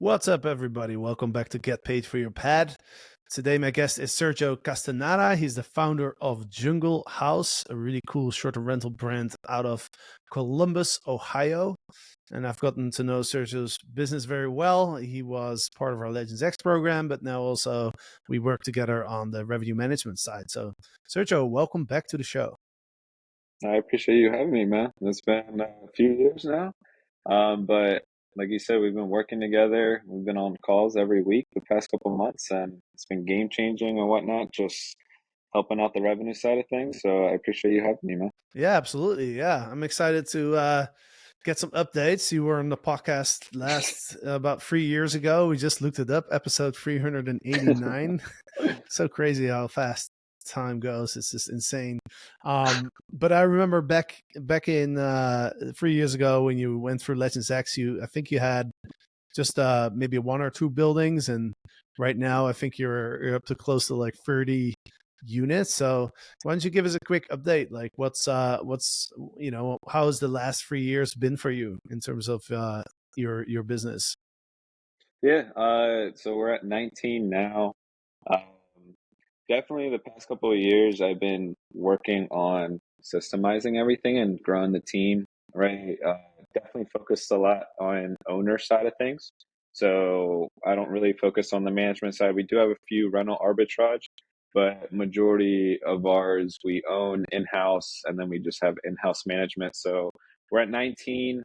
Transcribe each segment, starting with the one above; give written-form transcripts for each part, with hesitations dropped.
What's up, everybody? Welcome back to Get Paid for Your Pad. Today, my guest is Sergio Castaneda. He's the founder of Jungle House, a really cool short-term rental brand out of Columbus, Ohio. And I've gotten to know Sergio's business very well. He was part of our Legends X program, but now also we work together on the revenue management side. So, Sergio, welcome back to the show. I appreciate you having me, man. It's been a few years now, but like you said, we've been working together. We've been on calls every week the past couple of months, and it's been game changing and whatnot, just helping out the revenue side of things. So I appreciate you having me, man. Yeah, absolutely. Yeah, I'm excited to get some updates. You were on the podcast last about 3 years ago. We just looked it up, episode 389. So crazy how fast time goes. It's just insane. But I remember back in 3 years ago when you went through Legends X, I think you had just maybe one or two buildings, and right now I think you're up to close to like 30 units. So why don't you give us a quick update? Like what's how has the last 3 years been for you in terms of your business? Yeah, so we're at 19 now. Um, Definitely the past couple of years, I've been working on systemizing everything and growing the team, right? Definitely focused a lot on owner side of things. So I don't really focus on the management side. We do have a few rental arbitrage, but majority of ours we own in-house, and then we just have in-house management. So we're at 19,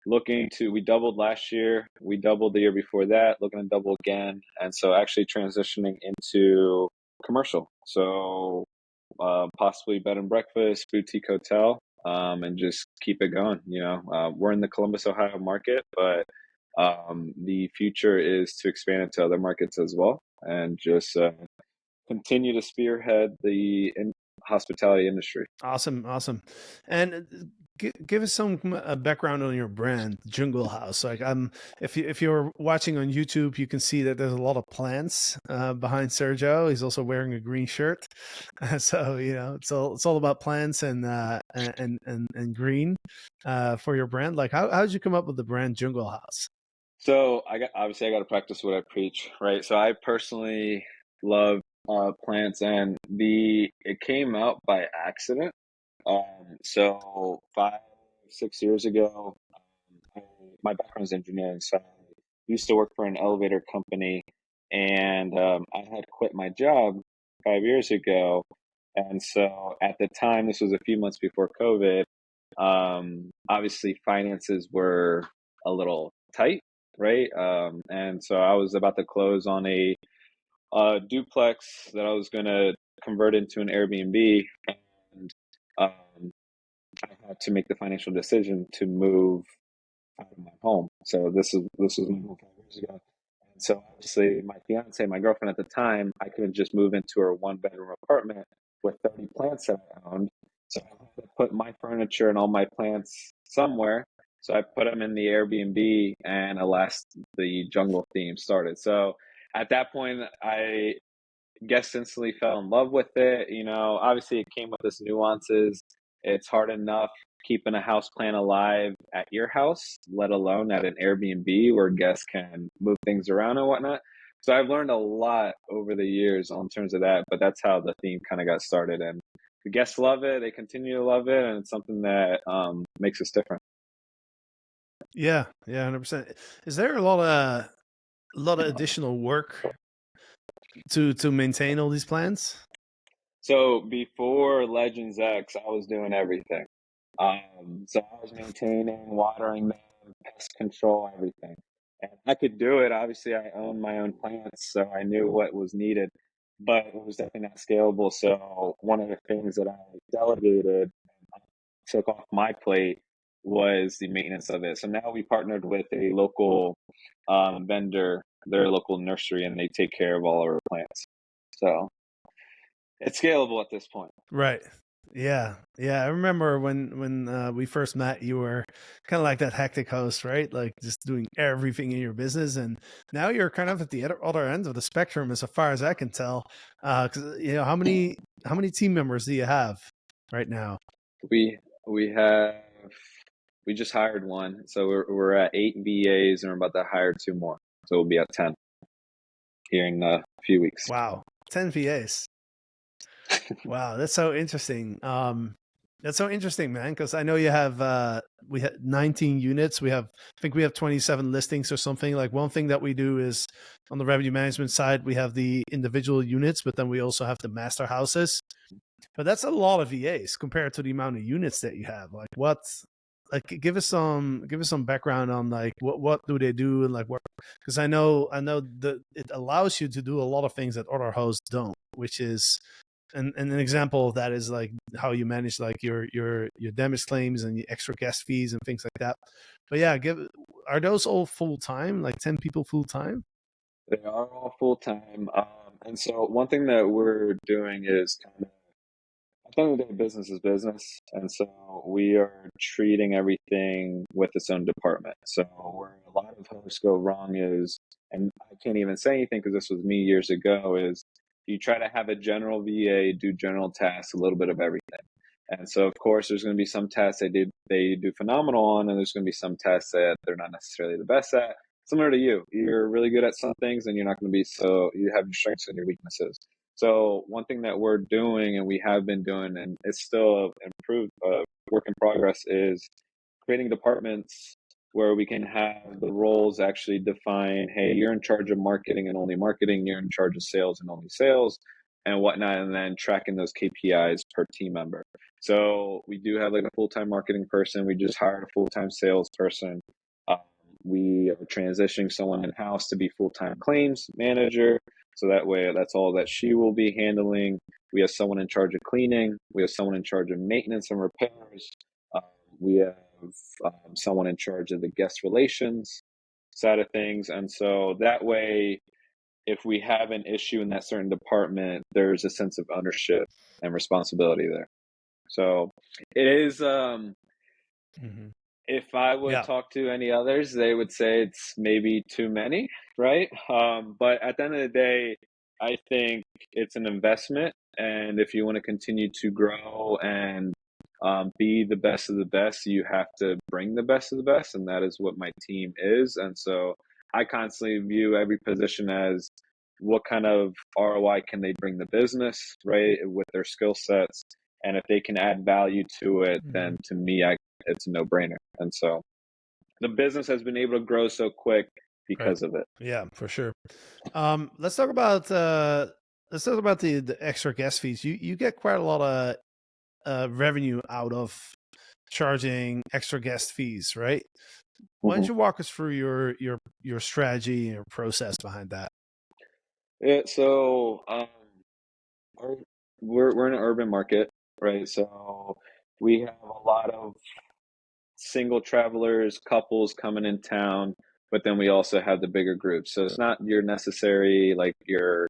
we doubled last year, we doubled the year before that, looking to double again. And so actually transitioning into commercial. So possibly bed and breakfast, boutique hotel, and just keep it going. We're in the Columbus, Ohio market, but the future is to expand into other markets as well, and just continue to spearhead the hospitality industry. Awesome. And give us some background on your brand, Jungle House. Like, if you're watching on YouTube, you can see that there's a lot of plants behind Sergio. He's also wearing a green shirt, so it's all about plants and green for your brand. Like, how did you come up with the brand Jungle House? So I got to practice what I preach, right? So I personally love plants, and the it came out by accident. So 5, 6 years ago, I, my background is engineering, so I used to work for an elevator company, and I had quit my job 5 years ago, and so at the time, this was a few months before COVID. Obviously, finances were a little tight, right? And so I was about to close on a duplex that I was going to convert into an Airbnb, and um, I had to make the financial decision to move out of my home. So this was my home 5 years ago. And so obviously my fiance, my girlfriend at the time, I couldn't just move into her 1 bedroom apartment with 30 plants that I owned. So I had to put my furniture and all my plants somewhere. So I put them in the Airbnb, and alas, the jungle theme started. So at that point, I guess instantly fell in love with it. Obviously it came with its nuances. It's hard enough keeping a house plant alive at your house, let alone at an Airbnb where guests can move things around and whatnot. So I've learned a lot over the years on terms of that, but that's how the theme kind of got started. And the guests love it, they continue to love it, and it's something that makes us different. Yeah, 100%. Is there a lot of additional work to maintain all these plants? So before Legends X, I was doing everything. So I was maintaining, watering them, pest control, everything. And I could do it. Obviously, I own my own plants, so I knew what was needed, but it was definitely not scalable. So one of the things that I delegated, took off my plate, was the maintenance of it. So now we partnered with a local vendor, their local nursery, and they take care of all our plants. So it's scalable at this point. Right. Yeah. Yeah. I remember when we first met, you were kind of like that hectic host, right? Like just doing everything in your business, and now you're kind of at the other end of the spectrum, as far as I can tell. Because how many team members do you have right now? We we have we just hired one, so we're at 8 VAs, and we're about to hire two more. So we'll be at 10 here in a few weeks. Wow, 10 VAs. Wow, that's so interesting. That's so interesting, man. Because I know you have we had 19 units. I think we have 27 listings or something. Like one thing that we do is on the revenue management side, we have the individual units, but then we also have the master houses. But that's a lot of VAs compared to the amount of units that you have. Like what? Like give us some background on like what do they do and like what? Because I know that it allows you to do a lot of things that other hosts don't, which is and an example of that is like how you manage like your damage claims and your extra guest fees and things like that. But yeah, are those all full time? Like 10 people full time? They are all full time. And so one thing that we're doing is kind of at the end of the day, business is business, and so we are treating everything with its own department. So where a lot of hosts go wrong is, and I can't even say anything because this was me years ago, is you try to have a general VA do general tasks, a little bit of everything. And so, of course, there's going to be some tasks they do phenomenal on, and there's going to be some tasks that they're not necessarily the best at. Similar to you, you're really good at some things, and you're not going to be so. You have your strengths and your weaknesses. So one thing that we're doing and we have been doing, and it's still improved, work in progress, is creating departments where we can have the roles actually define, hey, you're in charge of marketing and only marketing, you're in charge of sales and only sales and whatnot, and then tracking those KPIs per team member. So we do have like a full-time marketing person. We just hired a full-time sales person. Um, we are transitioning someone in-house to be full-time claims manager. So that way, that's all that she will be handling. We have someone in charge of cleaning. We have someone in charge of maintenance and repairs. Um, we have someone in charge of the guest relations side of things. And so that way, if we have an issue in that certain department, there's a sense of ownership and responsibility there. So it is, Mm-hmm. if I would Yeah. talk to any others, they would say it's maybe too many, right? But at the end of the day, I think it's an investment. And if you want to continue to grow and be the best of the best, you have to bring the best of the best. And that is what my team is. And so I constantly view every position as what kind of ROI can they bring the business, right, with their skill sets. And if they can add value to it, Mm-hmm. then to me, it's a no brainer. And so the business has been able to grow so quick Right. because of it. Yeah, for sure. Let's talk about the extra gas fees. You get quite a lot of revenue out of charging extra guest fees, right? Why don't Mhm. you walk us through your strategy and your process behind that? Yeah, so our, we're in an urban market, right? So we have a lot of single travelers, couples coming in town, but then we also have the bigger groups. So it's not your necessary like your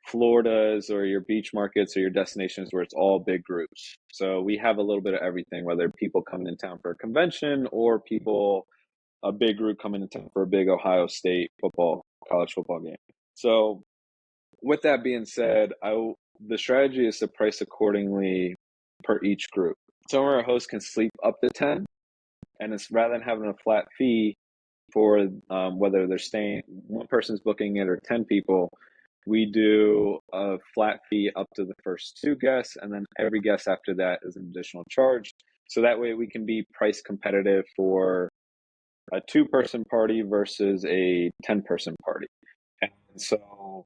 Floridas or your beach markets or your destinations where it's all big groups. So we have a little bit of everything, whether people coming in town for a convention or people, a big group coming in town for a big Ohio State football, college football game. So with that being said, the strategy is to price accordingly per each group. Some of our hosts can sleep up to 10, and it's rather than having a flat fee for whether they're staying, one person's booking it or 10 people, we do a flat fee up to the first two guests, and then every guest after that is an additional charge. So that way we can be price competitive for a two-person party versus a 10-person party. And so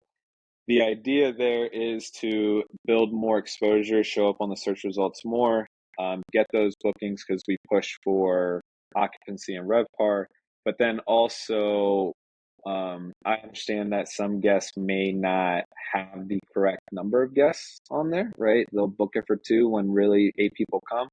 the idea there is to build more exposure, show up on the search results more, get those bookings because we push for occupancy and RevPAR. But then also, I understand that some guests may not have the correct number of guests on there, right? They'll book it for two when really eight people come.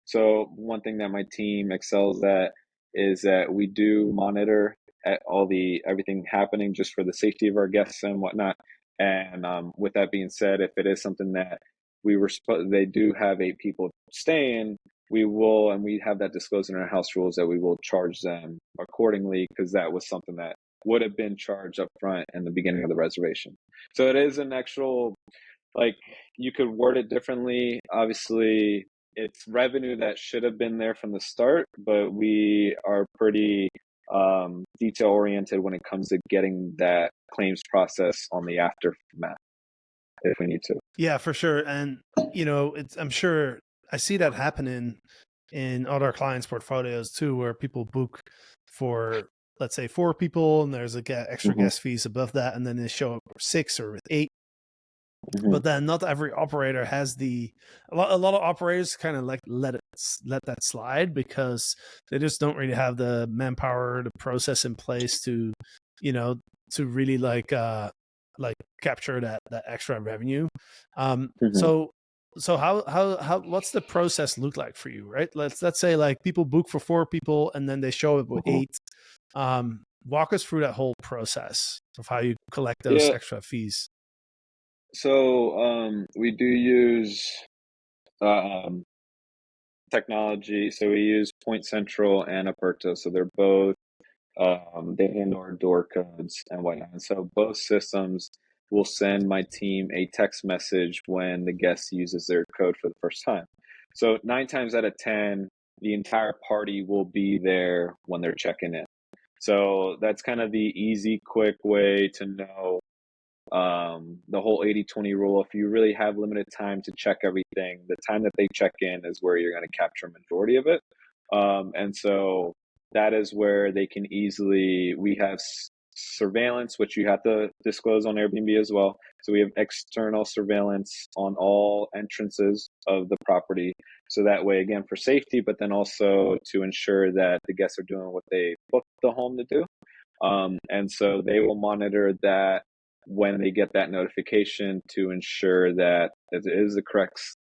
So one thing that my team excels at is that we do monitor at all the everything happening just for the safety of our guests and whatnot. And with that being said, if it is something that they do have eight people staying, we will, and we have that disclosed in our house rules that we will charge them accordingly because that was something that would have been charged up front in the beginning of the reservation. So it is an actual, like, you could word it differently. Obviously, it's revenue that should have been there from the start, but we are pretty detail oriented when it comes to getting that claims process on the aftermath if we need to. Yeah, for sure. And I'm sure I see that happening in other clients' portfolios too, where people book for, let's say, 4 people, and there's extra Hmm. guest fees above that, and then they show up for 6 or with 8. Hmm. But then not every operator has a lot of operators kind of like let that slide because they just don't really have the manpower, the process in place to, you know, to really like capture that extra revenue. Um, Hmm. so so how what's the process look like for you, right? Let's say like people book for 4 people and then they show up with Hmm. 8. Walk us through that whole process of how you collect those Yeah. extra fees. So we do use um, technology. So we use Point Central and Aperto. So they're both they handle our door codes and whatnot. And so both systems will send my team a text message when the guest uses their code for the first time. So 9 times out of 10, the entire party will be there when they're checking in. So that's kind of the easy, quick way to know the whole 80/20 rule. If you really have limited time to check everything, the time that they check in is where you're going to capture a majority of it. And so that is where they can easily, we have surveillance, which you have to disclose on Airbnb as well. So we have external surveillance on all entrances of the property. So that way, again, for safety, but then also to ensure that the guests are doing what they booked the home to do. And so they will monitor that when they get that notification to ensure that it is the correct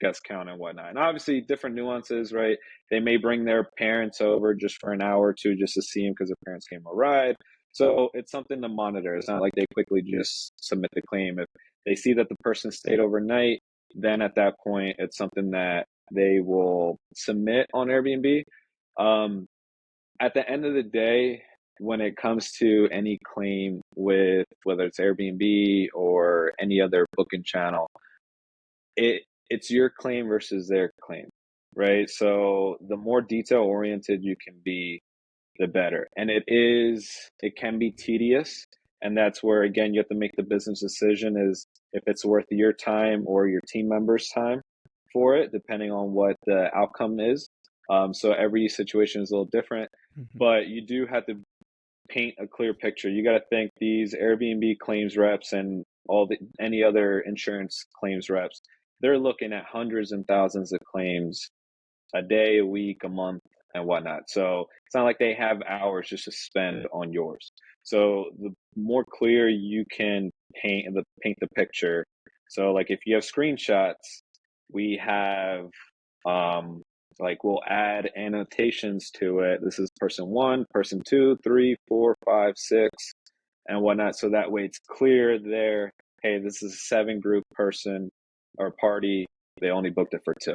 guest count and whatnot. And obviously, different nuances, right? They may bring their parents over just for an hour or two just to see them because their parents came a ride. So it's something to monitor. It's not like they quickly just submit the claim. If they see that the person stayed overnight, then at that point, it's something that they will submit on Airbnb. Um, at the end of the day, when it comes to any claim with whether it's Airbnb or any other booking channel, it's your claim versus their claim, right? So the more detail oriented you can be, the better. And it can be tedious. And that's where, again, you have to make the business decision is if it's worth your time or your team members' time for it, depending on what the outcome is. So every situation is a little different, Mhm. but you do have to paint a clear picture. You got to think these Airbnb claims reps and any other insurance claims reps, they're looking at hundreds and thousands of claims a day, a week, a month, and whatnot. So it's not like they have hours just to spend on yours. So the more clear you can paint the picture. So like if you have screenshots, we have like we'll add annotations to it. This is person 1, person 2, 3, 4, 5, 6, and whatnot. So that way it's clear there. Hey, this is a 7 group person or party. They only booked it for 2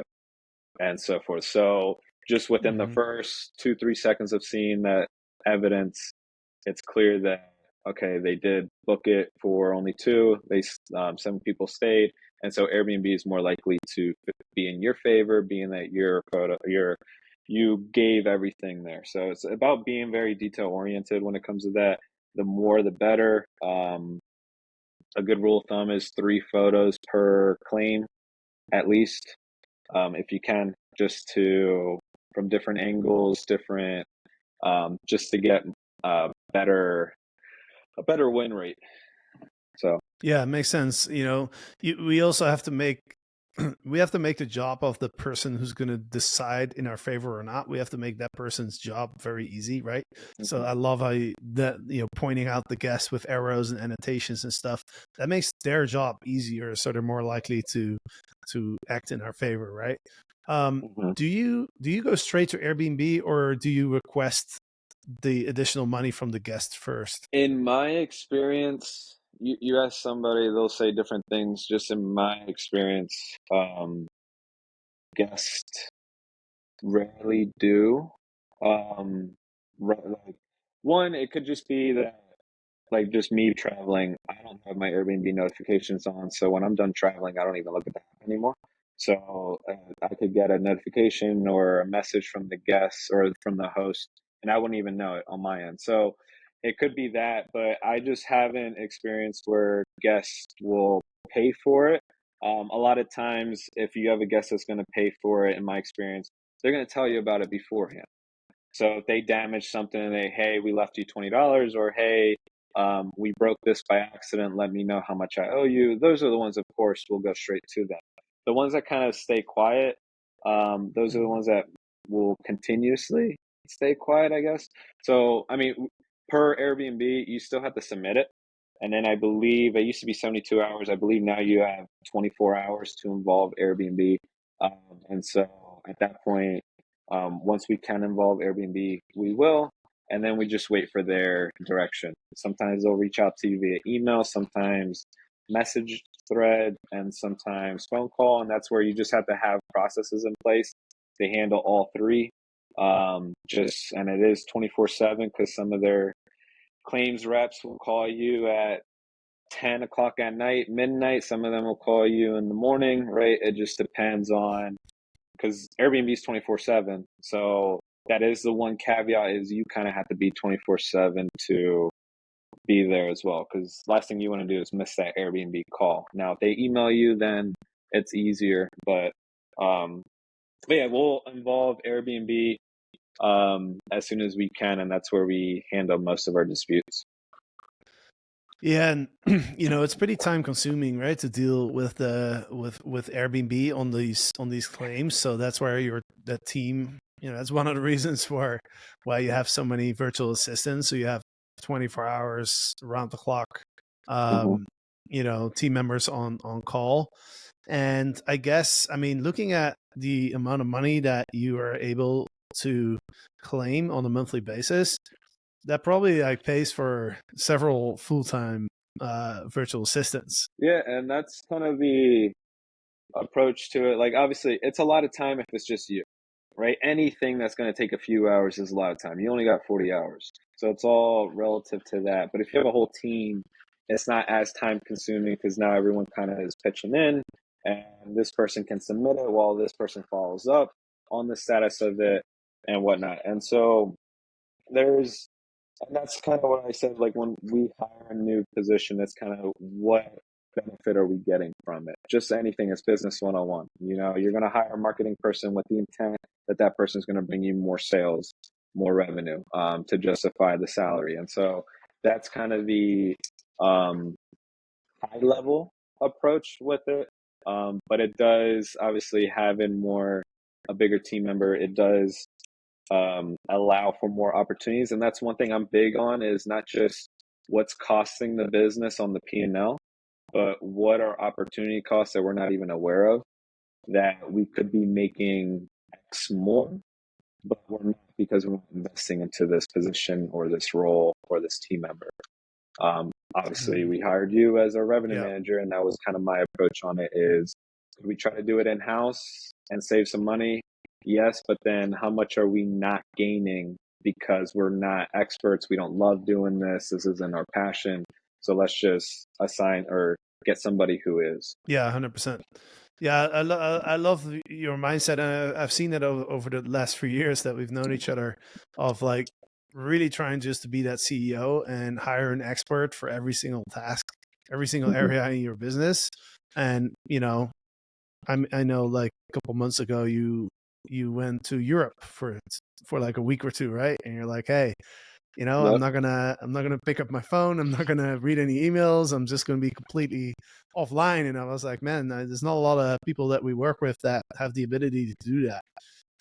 and so forth. So just within the Mhm. first 2-3 seconds of seeing that evidence, it's clear that okay, they did book it for only 2. 7 people stayed, and so Airbnb is more likely to be in your favor, being that you gave everything there. So it's about being very detail oriented when it comes to that. The more, the better. A good rule of thumb is 3 photos per claim, at least, if you can, just to from different angles, different just to get a better win rate. So Yeah, it makes sense. We also have to make we have to make the job of the person who's going to decide in our favor or not. We have to make that person's job very easy, right? So mhm, I love how pointing out the guests with arrows and annotations and stuff. That makes their job easier, so they're more likely to act in our favor, right? mhm. Do you go straight to Airbnb or do you request the additional money from the guest first? In my experience, you ask somebody, they'll say different things. Just in my experience, guests rarely do. Like one, it could just be that like just me traveling, I don't have my Airbnb notifications on. So when I'm done traveling, I don't even look at that anymore. So I could get a notification or a message from the guests or from the host and I wouldn't even know it on my end. So it could be that, but I just haven't experienced where guests will pay for it. A lot of times, if you have a guest that's going to pay for it, in my experience, they're going to tell you about it beforehand. So if they damage something and hey, we left you $20, or hey, we broke this by accident, let me know how much I owe you. Those are the ones, of course, will go straight to them. The ones that kind of stay quiet, those are the Mhm. ones that will continuously stay quiet, I guess. So, I mean, per Airbnb, you still have to submit it. And then I believe it used to be 72 hours. I believe now you have 24 hours to involve Airbnb. And so at that point, once we can involve Airbnb, we will, and then we just wait for their direction. Sometimes they'll reach out to you via email, sometimes message thread, and sometimes phone call, and that's where you just have to have processes in place to handle all three. Just and it is 24/7 because some of their claims reps will call you at 10 o'clock at night, midnight. Some of them will call you in the morning, right? It just depends on because Airbnb is 24/7. So that is the one caveat is you kind of have to be 24/7 to be there as well. Because last thing you want to do is miss that Airbnb call. Now, if they email you, then it's easier. Um, but yeah, we'll involve Airbnb as soon as we can, and that's where we handle most of our disputes. Yeah, and it's pretty time consuming, right, to deal with with Airbnb on these claims. So that's where your that team, that's one of the reasons for why you have so many virtual assistants. So you have 24 hours around the clock, Mm-hmm. um, team members on call. And I guess, I mean, looking at the amount of money that you are able to claim on a monthly basis, that probably like pays for several full-time virtual assistants. Yeah, and that's kind of the approach to it. Like, obviously, it's a lot of time if it's just you, right? Anything that's going to take a few hours is a lot of time. You only got 40 hours. So it's all relative to that. But if you have a whole team, it's not as time consuming because now everyone kind of is pitching in and this person can submit it while this person follows up on the status of it and whatnot. And so there's and that's kind of what I said. Like when we hire a new position, that's kind of what benefit are we getting from it? Just anything is business 101. You're going to hire a marketing person with the intent that that person is going to bring you more sales, more revenue to justify the salary. And so that's kind of the um, high level approach with it. But it does obviously having a bigger team member, it does allow for more opportunities. And that's one thing I'm big on is not just what's costing the business on the P&L, but what are opportunity costs that we're not even aware of that we could be making X more, but we're not because we're not investing into this position or this role or this team member. Obviously, we hired you as a revenue Yeah. manager, and that was kind of my approach on it is could we try to do it in-house and save some money? Yes, but then how much are we not gaining because we're not experts? We don't love doing this. This isn't our passion. So let's just assign or get somebody who is. Yeah, 100%. Yeah, I love your mindset. And I've seen it over the last few years that we've known each other, of like really trying just to be that CEO and hire an expert for every single task, every single Mhm. area in your business. And I know like a couple months ago you went to Europe for like a week or two, right? And you're like, hey, Yep. I'm not gonna pick up my phone. I'm not gonna read any emails. I'm just gonna be completely offline. And I was like, man, there's not a lot of people that we work with that have the ability to do that.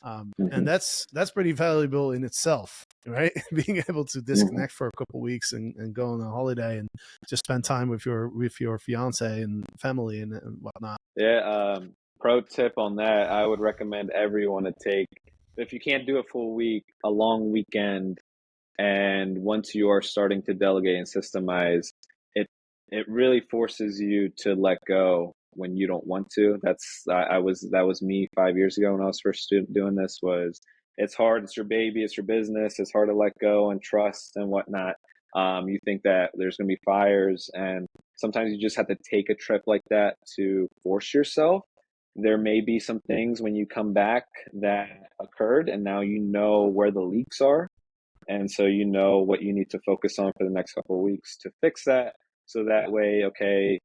And Hmm. that's pretty valuable in itself, right? Being able to Hmm. disconnect for a couple weeks and go on a holiday and just spend time with your fiance and family and whatnot. Yeah. Pro tip on that, I would recommend everyone to take, if you can't do a full week, a long weekend. And once you are starting to delegate and systemize, it it really forces you to let go when you don't want to. That was me 5 years ago when I was first doing this. Was it's hard. It's your baby. It's your business. It's hard to let go and trust and whatnot. You think that there's going to be fires, and sometimes you just have to take a trip like that to force yourself. There may be some things when you come back that occurred, and now you know where the leaks are, And so you know what you need to focus on for the next couple of weeks to fix that. So that way, okay,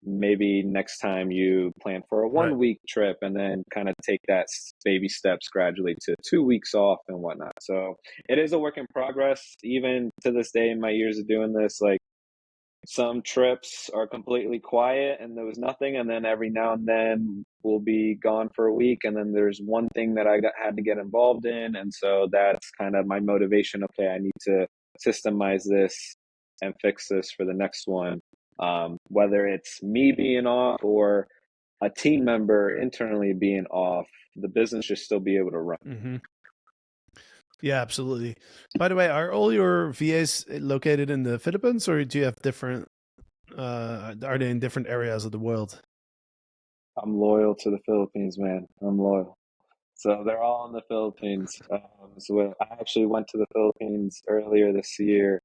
maybe next time you plan for a Right. 1 week trip and then kind of take that baby steps gradually to 2 weeks off and whatnot. So it is a work in progress. Even to this day, in my years of doing this, like some trips are completely quiet and there was nothing, and then every now and then we'll be gone for a week, and then there's one thing that had to get involved in, and so that's kind of my motivation. Okay, I need to systemize this and fix this for the next one. Whether it's me being off or a team member internally being off, the business should still be able to run. Mm-hmm. Yeah, absolutely. By the way, are all your VAs located in the Philippines, or do you have different? Are they in different areas of the world? I'm loyal to the Philippines, man. I'm loyal. So they're all in the Philippines. So I actually went to the Philippines earlier this year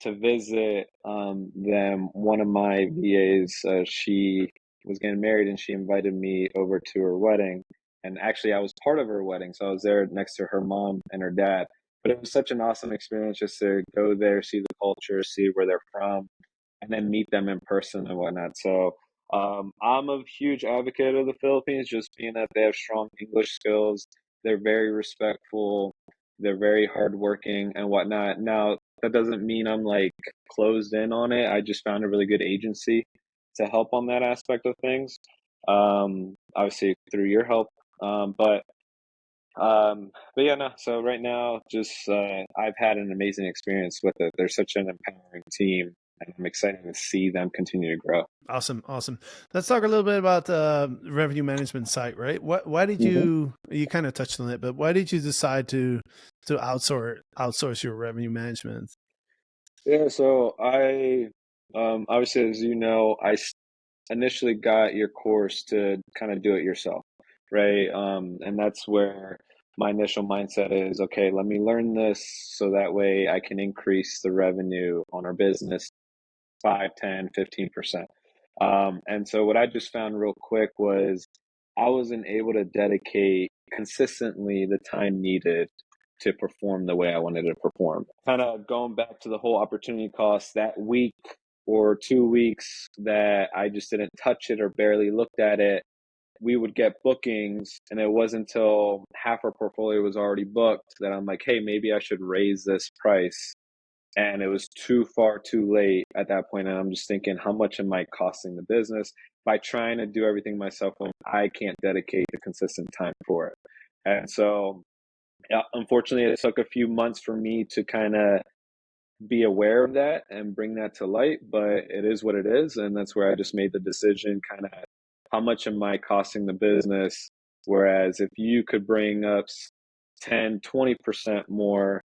to visit them. One of my VAs, she was getting married and she invited me over to her wedding. And actually, I was part of her wedding. So I was there next to her mom and her dad. But it was such an awesome experience just to go there, see the culture, see where they're from, and then meet them in person and whatnot. So I'm a huge advocate of the Philippines, just being that they have strong English skills. They're very respectful. They're very hardworking and whatnot. Now, that doesn't mean I'm like closed in on it. I just found a really good agency to help on that aspect of things. Obviously through your help. But yeah, no. So right now, just I've had an amazing experience with it. They're such an empowering team, and I'm excited to see them continue to grow. Awesome, awesome. Let's talk a little bit about the revenue management site, right? Why did Hmm. you kind of touched on it, but why did you decide to outsource your revenue management? Yeah, so I obviously, as you know, initially got your course to kind of do it yourself, right? And that's where my initial mindset is, okay, let me learn this so that way I can increase the revenue on our business 5, 10, 15%. And so what I just found real quick was I wasn't able to dedicate consistently the time needed to perform the way I wanted to perform. Kind of going back to the whole opportunity cost, that week or 2 weeks that I just didn't touch it or barely looked at it, we would get bookings, and it wasn't until half our portfolio was already booked that I'm like, hey, maybe I should raise this price, and it was too far too late at that point, and I'm just thinking, how much am I costing the business by trying to do everything myself when I can't dedicate the consistent time for it? And so yeah, unfortunately, it took a few months for me to kind of be aware of that and bring that to light, but it is what it is, and that's where I just made the decision, kind of how much am I costing the business, whereas if you could bring up 10, 20% more,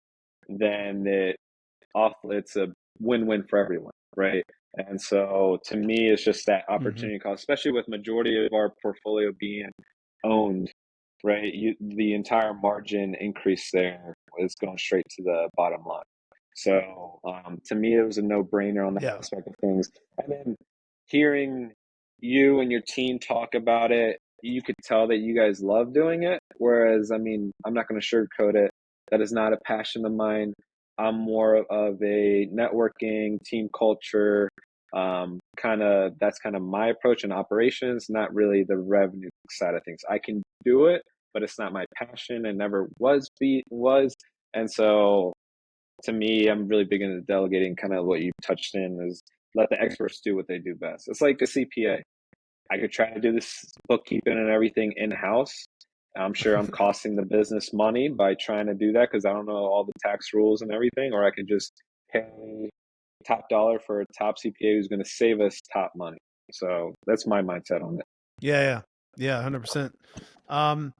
then it's a win-win for everyone, right? And so to me, it's just that Hmm. opportunity cost, especially with majority of our portfolio being owned, right? The entire margin increase there is going straight to the bottom line. So to me, it was a no-brainer on that Yeah, aspect of things. And then hearing you and your team talk about it, you could tell that you guys love doing it. Whereas, I mean, I'm not going to sugarcoat it. That is not a passion of mine. I'm more of a networking, team culture, that's kind of my approach in operations, not really the revenue side of things. I can do it, but it's not my passion and never was. And so to me, I'm really big into delegating, kind of what you touched in is let the experts do what they do best. It's like a CPA. I could try to do this bookkeeping and everything in house. I'm sure I'm costing the business money by trying to do that because I don't know all the tax rules and everything, or I could just pay top dollar for a top CPA who's going to save us top money. So that's my mindset on it. yeah, yeah, yeah, 100%. Um,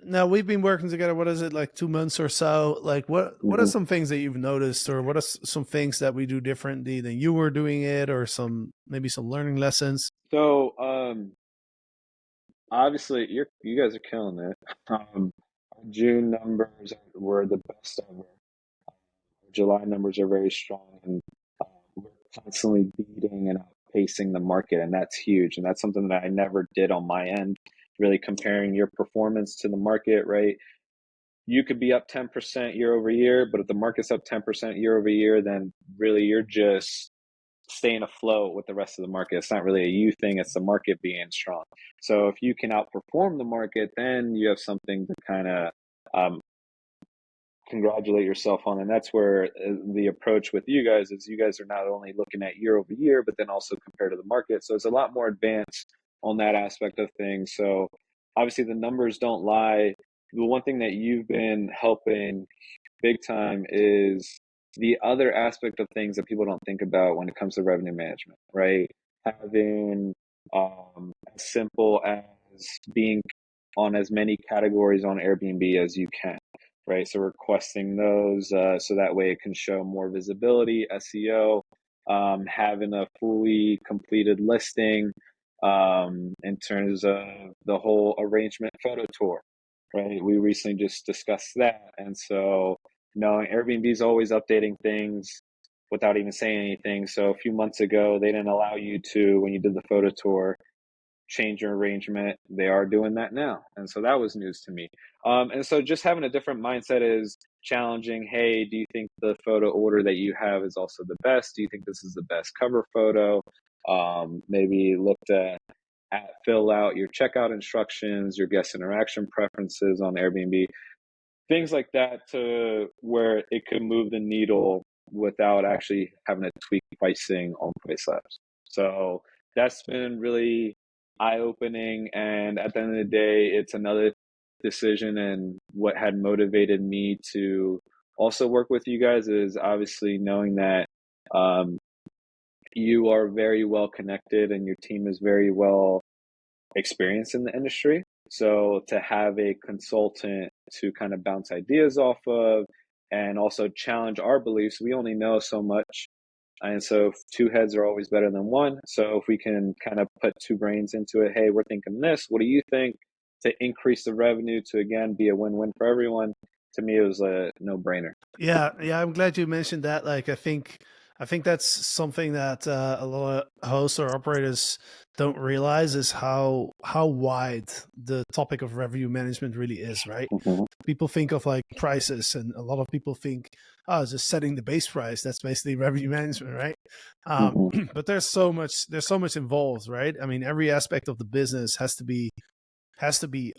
Now we've been working together. What is it, like 2 months or so? Like, what are Hmm. some things that you've noticed, or what are some things that we do differently than you were doing it, or some maybe some learning lessons? So obviously, you guys are killing it. Our June numbers were the best ever. July numbers are very strong, and we're constantly beating and outpacing the market, and that's huge. And that's something that I never did on my end, really comparing your performance to the market, right? you could be up 10% year over year, but if the market's up 10% year over year, then really you're just staying afloat with the rest of the market. It's not really a you thing, it's the market being strong. So if you can outperform the market, then you have something to kind of um, congratulate yourself on. And that's where the approach with you guys is, you guys are not only looking at year over year, but then also compared to the market. So it's a lot more advanced on that aspect of things. So obviously the numbers don't lie. The one thing that you've been helping big time is the other aspect of things that people don't think about when it comes to revenue management, right? Having as simple as being on as many categories on Airbnb as you can, right? So requesting those so that way it can show more visibility, SEO, having a fully completed listing in terms of the whole arrangement photo tour, right? We recently just discussed that. And so knowing Airbnb is always updating things without even saying anything. So a few months ago, they didn't allow you to, when you did the photo tour, change your arrangement. They are doing that now. And so that was news to me. And so just having a different mindset is challenging. Hey, do you think the photo order that you have is also the best? Do you think this is the best cover photo? Maybe looked at fill out your checkout instructions, your guest interaction preferences on Airbnb, things like that, to where it could move the needle without actually having to tweak pricing on price labs. So that's been really eye-opening, and at the end of the day, it's another decision. And what had motivated me to also work with you guys is obviously knowing that um, you are very well connected and your team is very well experienced in the industry. So to have a consultant to kind of bounce ideas off of and also challenge our beliefs, we only know so much. And so two heads are always better than one. So if we can kind of put two brains into it, hey, we're thinking this, what do you think, to increase the revenue to again be a win-win for everyone, to me it was a no-brainer. Yeah, yeah, I'm glad you mentioned that. Like, I think that's something that a lot of hosts or operators don't realize is how wide the topic of revenue management really is, right? Mm-hmm, People think of like prices, and a lot of people think, oh, just setting the base price. That's basically revenue management, right? mm-hmm, But there's so much involved, right? I mean, every aspect of the business has to be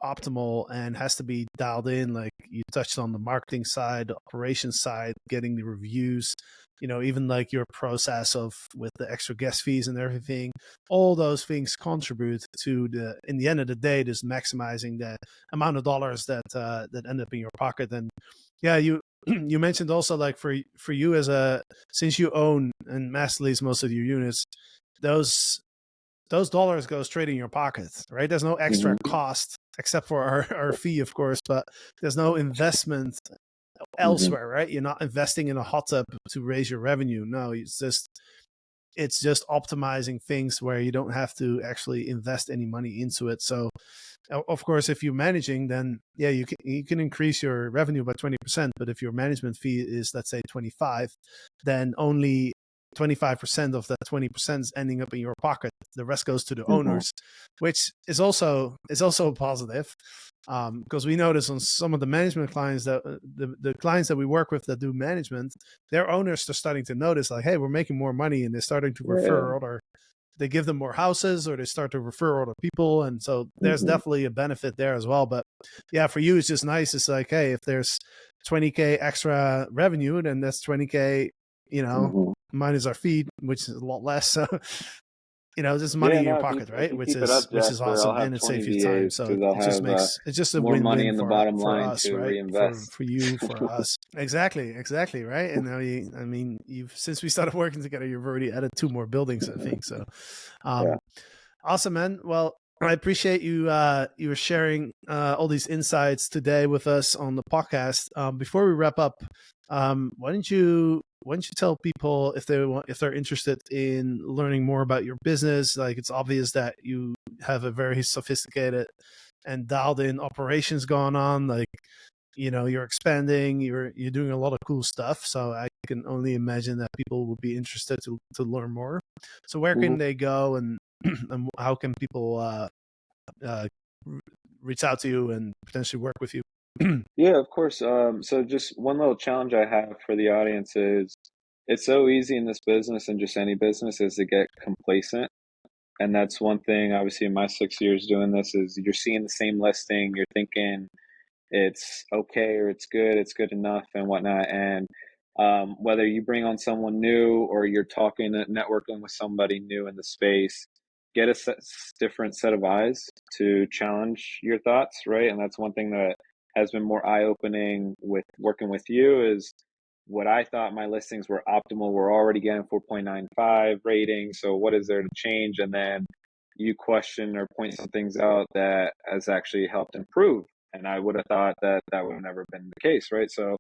optimal and has to be dialed in. Like you touched on the marketing side, the operations side, getting the reviews, even like your process of with the extra guest fees and everything. All those things contribute to in the end of the day, just maximizing the amount of dollars that end up in your pocket. And yeah, you you mentioned also like for you since you own and master lease most of your units, those those dollars go straight in your pocket, right? There's no extra mm-hmm, cost except for our fee, of course, but there's no investment mm-hmm. elsewhere, right? You're not investing in a hot tub to raise your revenue. No, it's just optimizing things where you don't have to actually invest any money into it. So of course, if you're managing, then yeah, you can increase your revenue by 20%. But if your management fee is, let's say, 25, then only 25% of that 20% is ending up in your pocket. The rest goes to the Mm-hmm. owners, which is also positive. Because we notice on some of the management clients that the clients that we work with that do management, their owners are starting to notice like, hey, we're making more money, and they're starting to Yeah. refer other, they give them more houses, or they start to refer other people. And so there's Mm-hmm. definitely a benefit there as well. But yeah, for you, it's just nice. It's like, hey, if there's 20K extra revenue, then that's 20K, you know, Mm-hmm. minus our fee, which is a lot less. So, there's money Yeah, in your no, pocket, if right? you Which keep it is up, which is Jasper, I'll awesome. have And it 20 saves you time. VAs So because I'll it just have makes, it's just a more money win-win in the bottom for line us, to right? For reinvest. for you, for us. Exactly, right? And now I mean, you've since we started working together, you've already added 2 more buildings, I think. So Yeah. um awesome, man. Well, I appreciate you were sharing all these insights today with us on the podcast. Before we wrap up, why don't you tell people if they're interested in learning more about your business? Like, it's obvious that you have a very sophisticated and dialed in operations going on. Like, you're expanding, you're doing a lot of cool stuff. So I can only imagine that people would be interested to learn more. So where Mhm. can they go, and and how can people uh, reach out to you and potentially work with you? Yeah, of course. So just one little challenge I have for the audience is it's so easy in this business and just any business is to get complacent. And that's one thing, obviously, in my 6 years doing this is you're seeing the same listing, you're thinking it's okay or it's good enough and whatnot. And whether you bring on someone new or you're talking, networking with somebody new in the space, get a different set of eyes to challenge your thoughts, right? And that's one thing that has been more eye opening with working with you is what I thought my listings were optimal. We're already getting 4.95 rating. So what is there to change? And then you question or point some things out that has actually helped improve. And I would have thought that that would have never been the case, right? So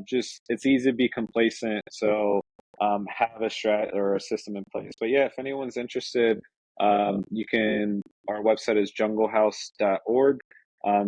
just it's easy to be complacent. So have a strat or a system in place. But yeah, if anyone's interested, you can. Our website is junglehouse.org.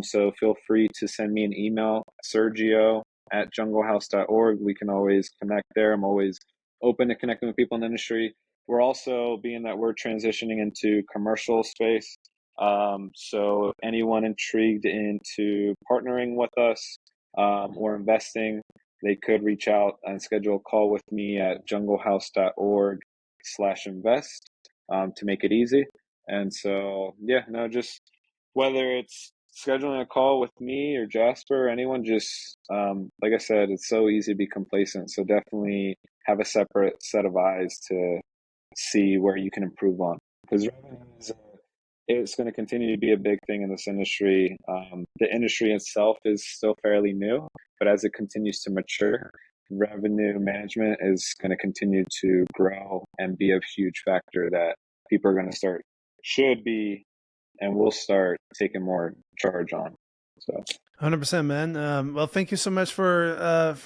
So feel free to send me an email, Sergio at junglehouse.org. We can always connect there. I'm always open to connecting with people in the industry. We're also, being that we're transitioning into commercial space, so if anyone intrigued into partnering with us or investing, they could reach out and schedule a call with me at junglehouse.org/invest to make it easy. And so, yeah, no, just whether it's scheduling a call with me or Jasper or anyone, just like I said, it's so easy to be complacent. So definitely have a separate set of eyes to see where you can improve on because revenue is it's going to continue to be a big thing in this industry. The industry itself is still fairly new, but as it continues to mature, revenue management is going to continue to grow and be a huge factor that people are going to start, should be, and will start taking more charge on. So 100%, man. Well, thank you so much for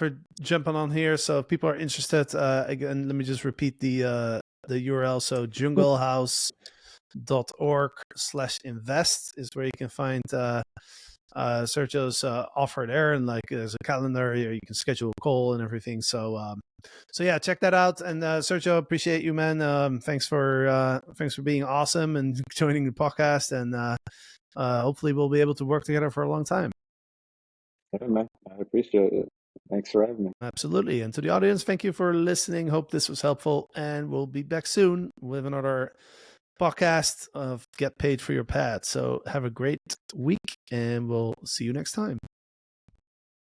jumping on here. So if people are interested, again, let me just repeat the URL. So junglehouse.org/invest is where you can find Sergio's offer there, and like there's a calendar, or you can schedule a call and everything. So yeah, check that out. And Sergio, appreciate you, man. Thanks for being awesome and joining the podcast. And hopefully we'll be able to work together for a long time. yeah, man, I appreciate it. Thanks for having me. Absolutely. And to the audience, thank you for listening. Hope this was helpful. And we'll be back soon with another podcast of Get Paid for Your Pad. So have a great week and we'll see you next time.